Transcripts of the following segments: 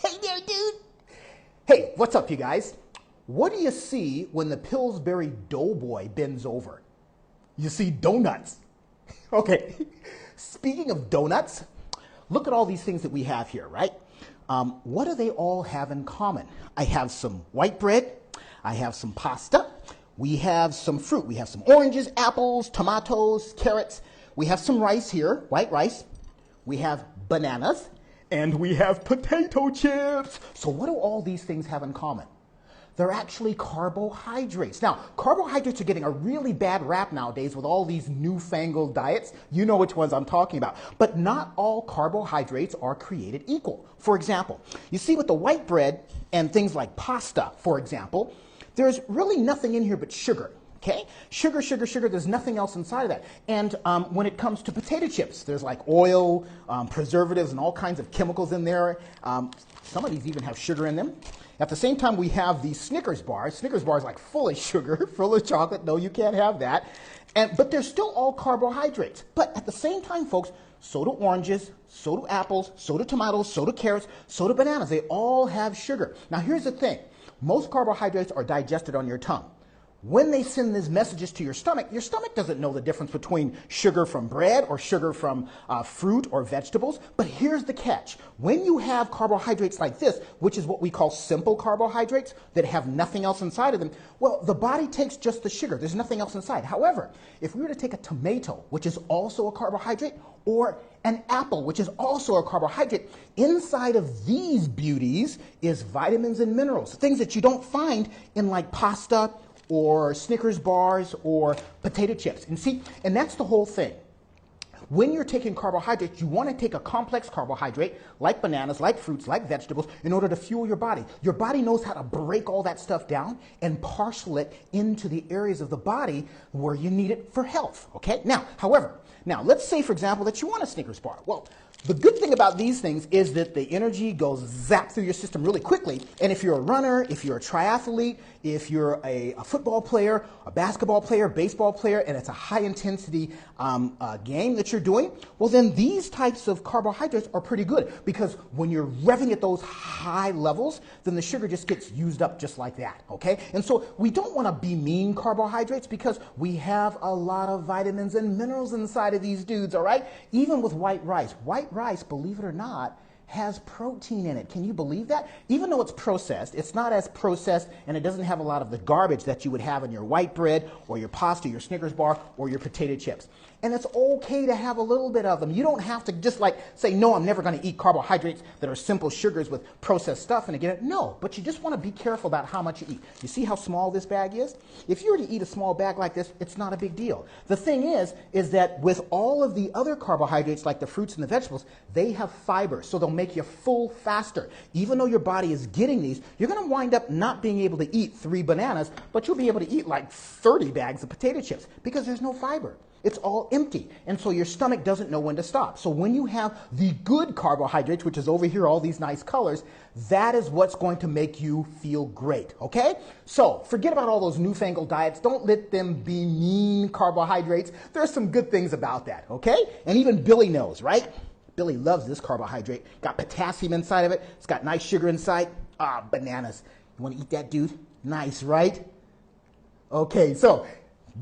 Hey there, dude. Hey, what's up, you guys? What do you see when the Pillsbury Doughboy bends over? You see donuts. Okay, speaking of donuts, look at all these things that we have here, right? What do they all have in common? I have some white bread. I have some pasta. We have some fruit. We have some oranges, apples, tomatoes, carrots. We have some rice here, white rice. We have bananas. And we have potato chips. So what do all these things have in common? They're actually carbohydrates. Now, carbohydrates are getting a really bad rap nowadays with all these newfangled diets. You know which ones I'm talking about. But not all carbohydrates are created equal. For example, you see with the white bread and things like pasta, for example, there's really nothing in here but sugar. Okay? Sugar, sugar, sugar, there's nothing else inside of that. And when it comes to potato chips, there's like oil, preservatives, and all kinds of chemicals in there. Some of these even have sugar in them. At the same time, we have these Snickers bars. Snickers bars like full of sugar, full of chocolate. No, you can't have that. But they're still all carbohydrates. But at the same time, folks, so do oranges, so do apples, so do tomatoes, so do carrots, so do bananas. They all have sugar. Now, here's the thing. Most carbohydrates are digested on your tongue. When they send these messages to your stomach doesn't know the difference between sugar from bread or sugar from fruit or vegetables. But here's the catch. When you have carbohydrates like this, which is what we call simple carbohydrates that have nothing else inside of them, well, the body takes just the sugar. There's nothing else inside. However, if we were to take a tomato, which is also a carbohydrate, or an apple, which is also a carbohydrate, inside of these beauties is vitamins and minerals, things that you don't find in like pasta or Snickers bars or potato chips. And that's the whole thing. When you're taking carbohydrates, you want to take a complex carbohydrate like bananas, like fruits, like vegetables in order to fuel your body. Your body knows how to break all that stuff down and parcel it into the areas of the body where you need it for health. Okay? Now, let's say, for example, that you want a Snickers bar. Well, the good thing about these things is that the energy goes zap through your system really quickly. And if you're a runner, if you're a triathlete, if you're a football player, a basketball player, baseball player, and it's a high-intensity game that you're doing, well, then these types of carbohydrates are pretty good because when you're revving at those high levels, then the sugar just gets used up just like that, okay? And so we don't want to be mean carbohydrates because we have a lot of vitamins and minerals inside of these dudes, all right? Even with white rice. White rice, believe it or not, has protein in it. Can you believe that? Even though it's processed, it's not as processed and it doesn't have a lot of the garbage that you would have in your white bread or your pasta, your Snickers bar, or your potato chips. And it's okay to have a little bit of them. You don't have to just like say, no, I'm never going to eat carbohydrates that are simple sugars with processed stuff and again, no, but you just want to be careful about how much you eat. You see how small this bag is? If you were to eat a small bag like this, it's not a big deal. The thing is that with all of the other carbohydrates like the fruits and the vegetables, they have fiber, so they'll make you full faster. Even though your body is getting these, you're going to wind up not being able to eat 3 bananas, but you'll be able to eat like 30 bags of potato chips because there's no fiber. It's all empty. And so your stomach doesn't know when to stop. So when you have the good carbohydrates, which is over here, all these nice colors, that is what's going to make you feel great, okay? So forget about all those newfangled diets. Don't let them be mean carbohydrates. There's some good things about that, okay? And even Billy knows, right? Billy loves this carbohydrate. Got potassium inside of it. It's got nice sugar inside. Ah, bananas. You want to eat that, dude? Nice, right? Okay, so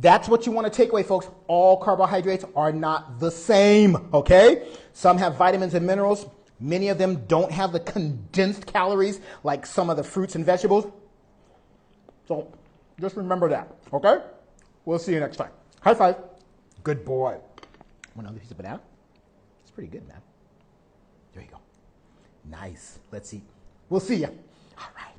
that's what you want to take away, folks. All carbohydrates are not the same, okay? Some have vitamins and minerals. Many of them don't have the condensed calories like some of the fruits and vegetables. So just remember that, okay? We'll see you next time. High five. Good boy. Want another piece of banana? It's pretty good, man. There you go. Nice. Let's eat. We'll see you. All right.